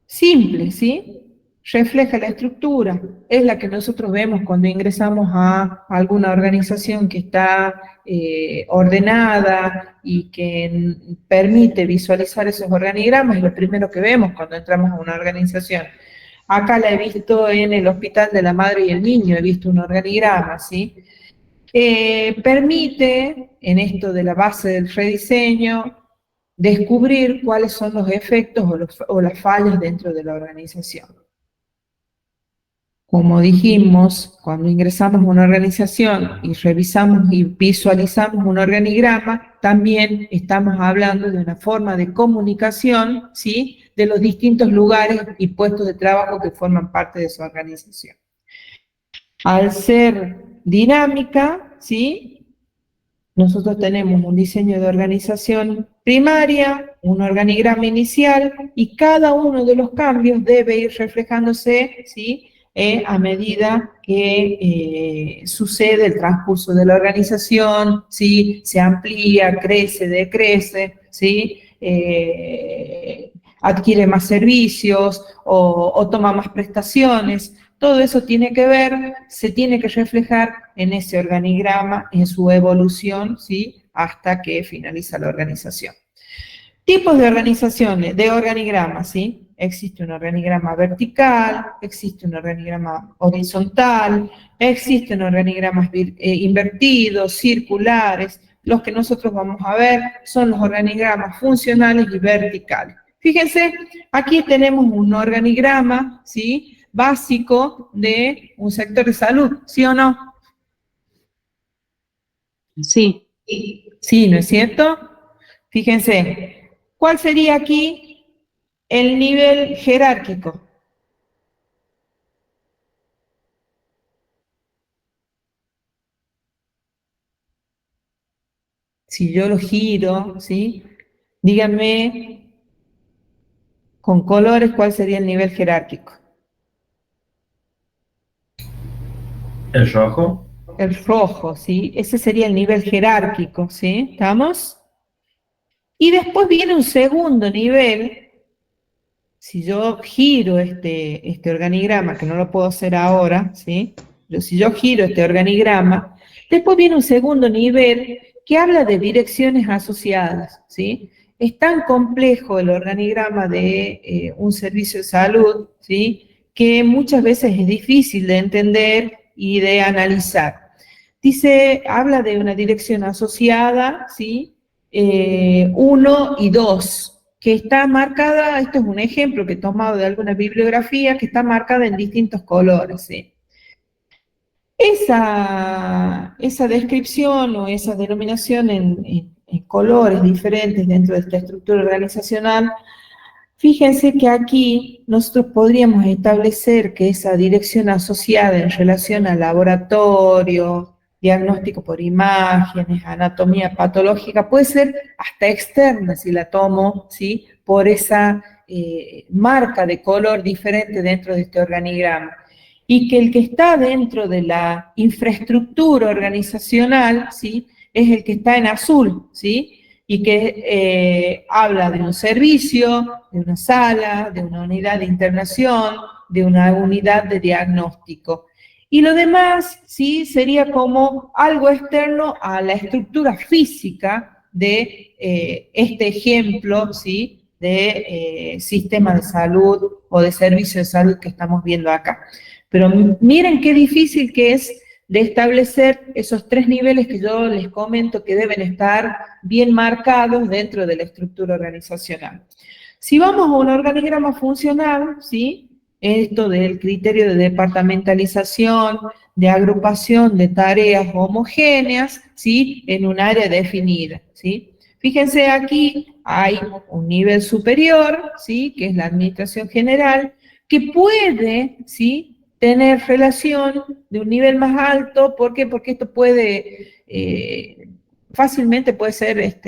Simple, ¿sí? Refleja la estructura, es la que nosotros vemos cuando ingresamos a alguna organización que está ordenada y que permite visualizar esos organigramas, es lo primero que vemos cuando entramos a una organización. Acá la he visto en el Hospital de la Madre y el Niño, he visto un organigrama, ¿sí? Permite, en esto de la base del rediseño, descubrir cuáles son los efectos o las fallas dentro de la organización. Como dijimos, cuando ingresamos a una organización y revisamos y visualizamos un organigrama, también estamos hablando de una forma de comunicación, ¿sí?, de los distintos lugares y puestos de trabajo que forman parte de su organización. Al ser dinámica, ¿sí?, nosotros tenemos un diseño de organización primaria, un organigrama inicial, y cada uno de los cambios debe ir reflejándose, ¿sí?, a medida que sucede el transcurso de la organización, ¿sí?, se amplía, crece, decrece, ¿sí?, adquiere más servicios o toma más prestaciones. Todo eso tiene que ver, se tiene que reflejar en ese organigrama, en su evolución, ¿sí?, hasta que finaliza la organización. Tipos de organizaciones, de organigramas, ¿sí? Existe un organigrama vertical, existe un organigrama horizontal, existen organigramas invertidos, circulares. Los que nosotros vamos a ver son los organigramas funcionales y verticales. Fíjense, aquí tenemos un organigrama, ¿sí?, básico de un sector de salud, ¿sí o no? Sí. Sí, ¿no es cierto? Fíjense, ¿cuál sería aquí el nivel jerárquico? Si yo lo giro, ¿sí?, díganme con colores cuál sería el nivel jerárquico. ¿El rojo? El rojo, ¿sí? Ese sería el nivel jerárquico, ¿sí? ¿Estamos? Y después viene un segundo nivel. Si yo giro este organigrama, que no lo puedo hacer ahora, ¿sí?, pero si yo giro este organigrama, después viene un segundo nivel que habla de direcciones asociadas, ¿sí? Es tan complejo el organigrama de un servicio de salud, ¿sí?, que muchas veces es difícil de entender y de analizar. Habla de una dirección asociada, ¿sí?, 1 y 2, que está marcada, esto es un ejemplo que he tomado de alguna bibliografía, que está marcada en distintos colores, ¿sí? Esa descripción o esa denominación en colores diferentes dentro de esta estructura organizacional, fíjense que aquí nosotros podríamos establecer que esa dirección asociada en relación al laboratorio, diagnóstico por imágenes, anatomía patológica, puede ser hasta externa si la tomo, ¿sí?, por esa marca de color diferente dentro de este organigrama. Y que el que está dentro de la infraestructura organizacional, ¿sí?, es el que está en azul, ¿sí?, y que habla de un servicio, de una sala, de una unidad de internación, de una unidad de diagnóstico. Y lo demás, ¿sí?, sería como algo externo a la estructura física de este ejemplo, ¿sí?, de sistema de salud o de servicio de salud que estamos viendo acá. Pero miren qué difícil que es de establecer esos 3 niveles que yo les comento que deben estar bien marcados dentro de la estructura organizacional. Si vamos a un organigrama funcional, ¿sí?, esto del criterio de departamentalización, de agrupación de tareas homogéneas, ¿sí?, en un área definida, ¿sí? Fíjense, aquí hay un nivel superior, ¿sí?, que es la administración general, que puede, ¿sí?, tener relación de un nivel más alto. ¿Por qué? Porque esto puede fácilmente puede ser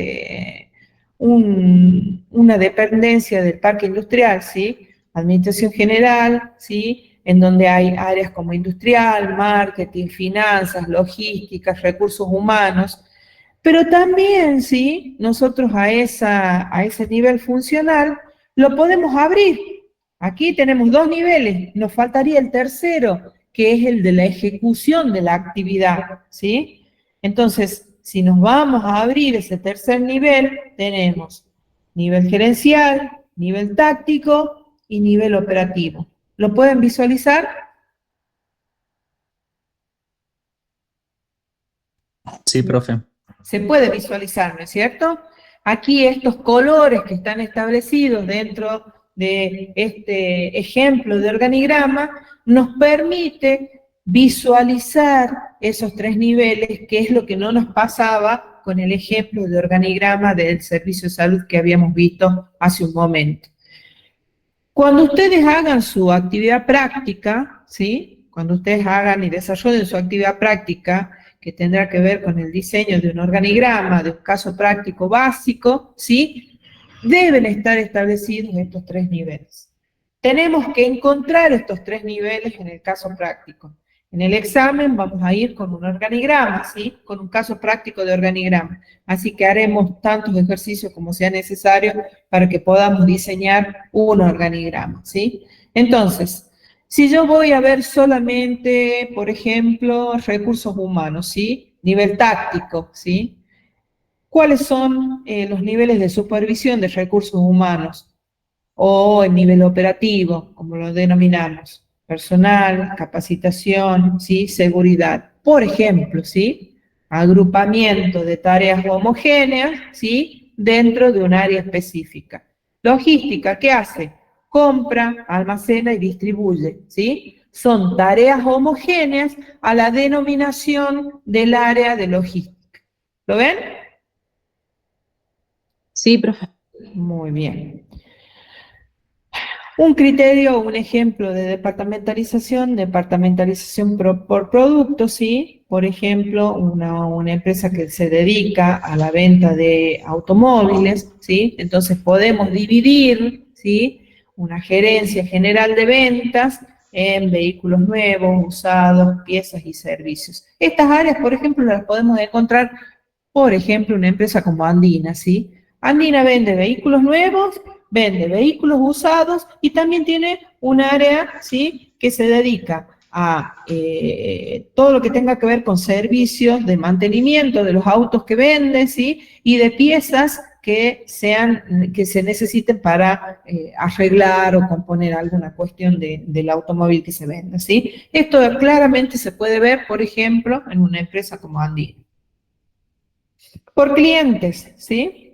una dependencia del parque industrial, ¿sí? Administración general, ¿sí? En donde hay áreas como industrial, marketing, finanzas, logística, recursos humanos, pero también, ¿sí? Nosotros a ese nivel funcional lo podemos abrir. Aquí tenemos dos niveles, nos faltaría el tercero, que es el de la ejecución de la actividad, ¿sí? Entonces, si nos vamos a abrir ese tercer nivel, tenemos nivel gerencial, nivel táctico y nivel operativo. ¿Lo pueden visualizar? Sí, profe. Se puede visualizar, ¿no es cierto? Aquí estos colores que están establecidos dentro de este ejemplo de organigrama nos permite visualizar esos tres niveles, que es lo que no nos pasaba con el ejemplo de organigrama del servicio de salud que habíamos visto hace un momento. Cuando ustedes hagan su actividad práctica, ¿sí? Cuando ustedes hagan y desarrollen su actividad práctica, que tendrá que ver con el diseño de un organigrama, de un caso práctico básico, ¿sí? Deben estar establecidos estos tres niveles. Tenemos que encontrar estos tres niveles en el caso práctico. En el examen vamos a ir con un organigrama, ¿sí? Con un caso práctico de organigrama. Así que haremos tantos ejercicios como sea necesario para que podamos diseñar un organigrama, ¿sí? Entonces, si yo voy a ver solamente, por ejemplo, recursos humanos, ¿sí? Nivel táctico, ¿sí? ¿Cuáles son los niveles de supervisión de recursos humanos? O el nivel operativo, como lo denominamos, personal, capacitación, ¿sí? Seguridad. Por ejemplo, ¿sí? Agrupamiento de tareas homogéneas, ¿sí? Dentro de un área específica. Logística, ¿qué hace? Compra, almacena y distribuye, ¿sí? Son tareas homogéneas a la denominación del área de logística. ¿Lo ven? Sí, profe. Muy bien. Un criterio, un ejemplo de departamentalización por producto, ¿sí? Por ejemplo, una empresa que se dedica a la venta de automóviles, ¿sí? Entonces podemos dividir, ¿sí? Una gerencia general de ventas en vehículos nuevos, usados, piezas y servicios. Estas áreas, por ejemplo, las podemos encontrar, por ejemplo, una empresa como Andina, ¿sí? Andina vende vehículos nuevos, vende vehículos usados y también tiene un área, ¿sí? Que se dedica a todo lo que tenga que ver con servicios de mantenimiento de los autos que vende, ¿sí? Y de piezas que se necesiten para arreglar o componer alguna cuestión del automóvil que se venda, ¿sí? Esto claramente se puede ver, por ejemplo, en una empresa como Andina. Por clientes, ¿sí?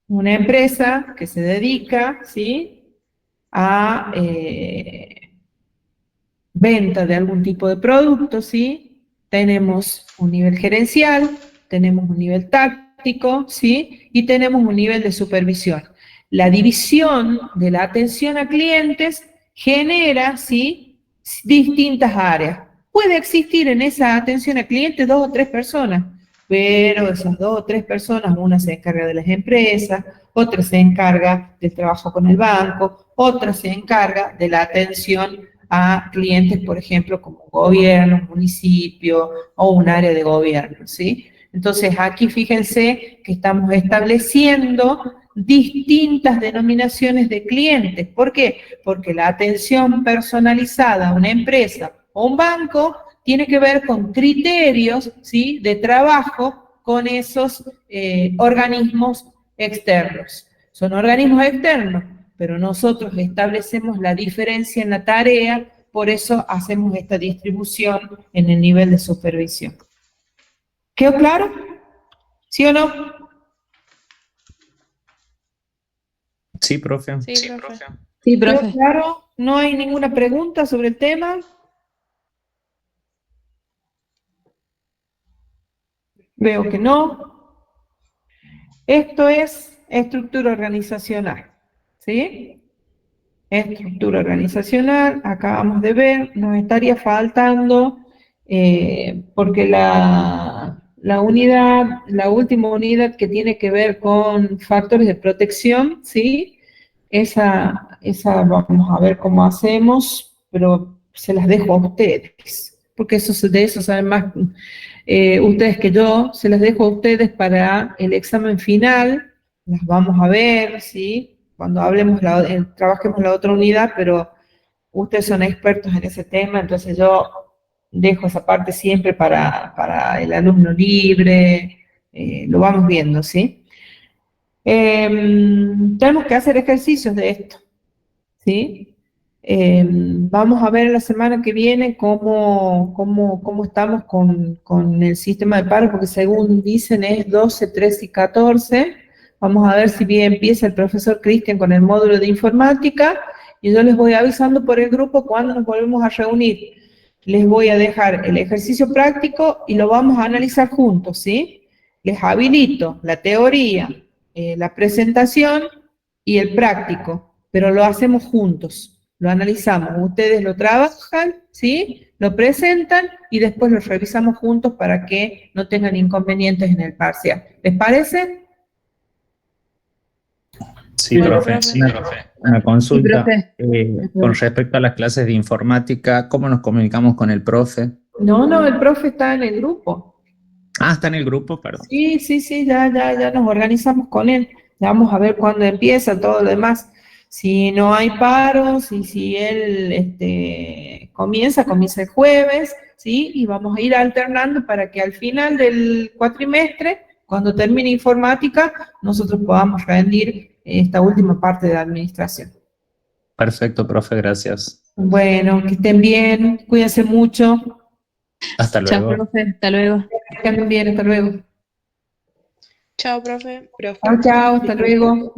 Una empresa que se dedica, ¿sí? A venta de algún tipo de producto, ¿sí? Tenemos un nivel gerencial, tenemos un nivel táctico, ¿sí? Y tenemos un nivel de supervisión. La división de la atención a clientes genera, ¿sí? Distintas áreas. Puede existir en esa atención a clientes 2 o 3 personas, pero esas 2 o 3 personas, una se encarga de las empresas, otra se encarga del trabajo con el banco, otra se encarga de la atención a clientes, por ejemplo, como gobierno, municipio o un área de gobierno, ¿sí? Entonces, aquí fíjense que estamos estableciendo distintas denominaciones de clientes. ¿Por qué? Porque la atención personalizada a una empresa o un banco tiene que ver con criterios, ¿sí? De trabajo con esos organismos externos. Son organismos externos, pero nosotros establecemos la diferencia en la tarea, por eso hacemos esta distribución en el nivel de supervisión. ¿Quedó claro? ¿Sí o no? Sí, profe. Sí, profe. Sí, ¿Quedó profe. claro? ¿No hay ninguna pregunta sobre el tema? Veo que no. Esto es estructura organizacional, ¿sí? Estructura organizacional, acabamos de ver, nos estaría faltando, porque la la última unidad que tiene que ver con factores de protección, ¿sí? Esa vamos a ver cómo hacemos, pero se las dejo a ustedes, porque de eso saben más ustedes que yo, se las dejo a ustedes para el examen final, las vamos a ver, ¿sí? Cuando trabajemos la otra unidad, pero ustedes son expertos en ese tema, entonces yo dejo esa parte siempre para el alumno libre, lo vamos viendo, ¿sí? Tenemos que hacer ejercicios de esto, ¿sí? Vamos a ver la semana que viene cómo estamos con el sistema de paro, porque según dicen es 12, 13 y 14. Vamos a ver si bien empieza el profesor Cristian con el módulo de informática, y yo les voy avisando por el grupo cuando nos volvemos a reunir. Les voy a dejar el ejercicio práctico y lo vamos a analizar juntos, ¿sí? Les habilito la teoría, la presentación y el práctico, pero lo hacemos juntos. Lo analizamos, ustedes lo trabajan, ¿sí? Lo presentan y después lo revisamos juntos para que no tengan inconvenientes en el parcial. ¿Les parece? Sí, Bueno, profe. profe. Una consulta. profe. Con respecto a las clases de informática, ¿cómo nos comunicamos con el profe? No, el profe está en el grupo. Ah, está en el grupo, perdón. Sí, ya nos organizamos con él. Ya vamos a ver cuándo empieza todo lo demás. Si no hay paros y si él comienza el jueves, ¿sí? Y vamos a ir alternando para que al final del cuatrimestre, cuando termine informática, nosotros podamos rendir esta última parte de la administración. Perfecto, profe, gracias. Bueno, que estén bien, cuídense mucho. Hasta Chao, luego. profe. Hasta luego. Que estén bien, hasta luego. Chao, profe. Chao, hasta luego.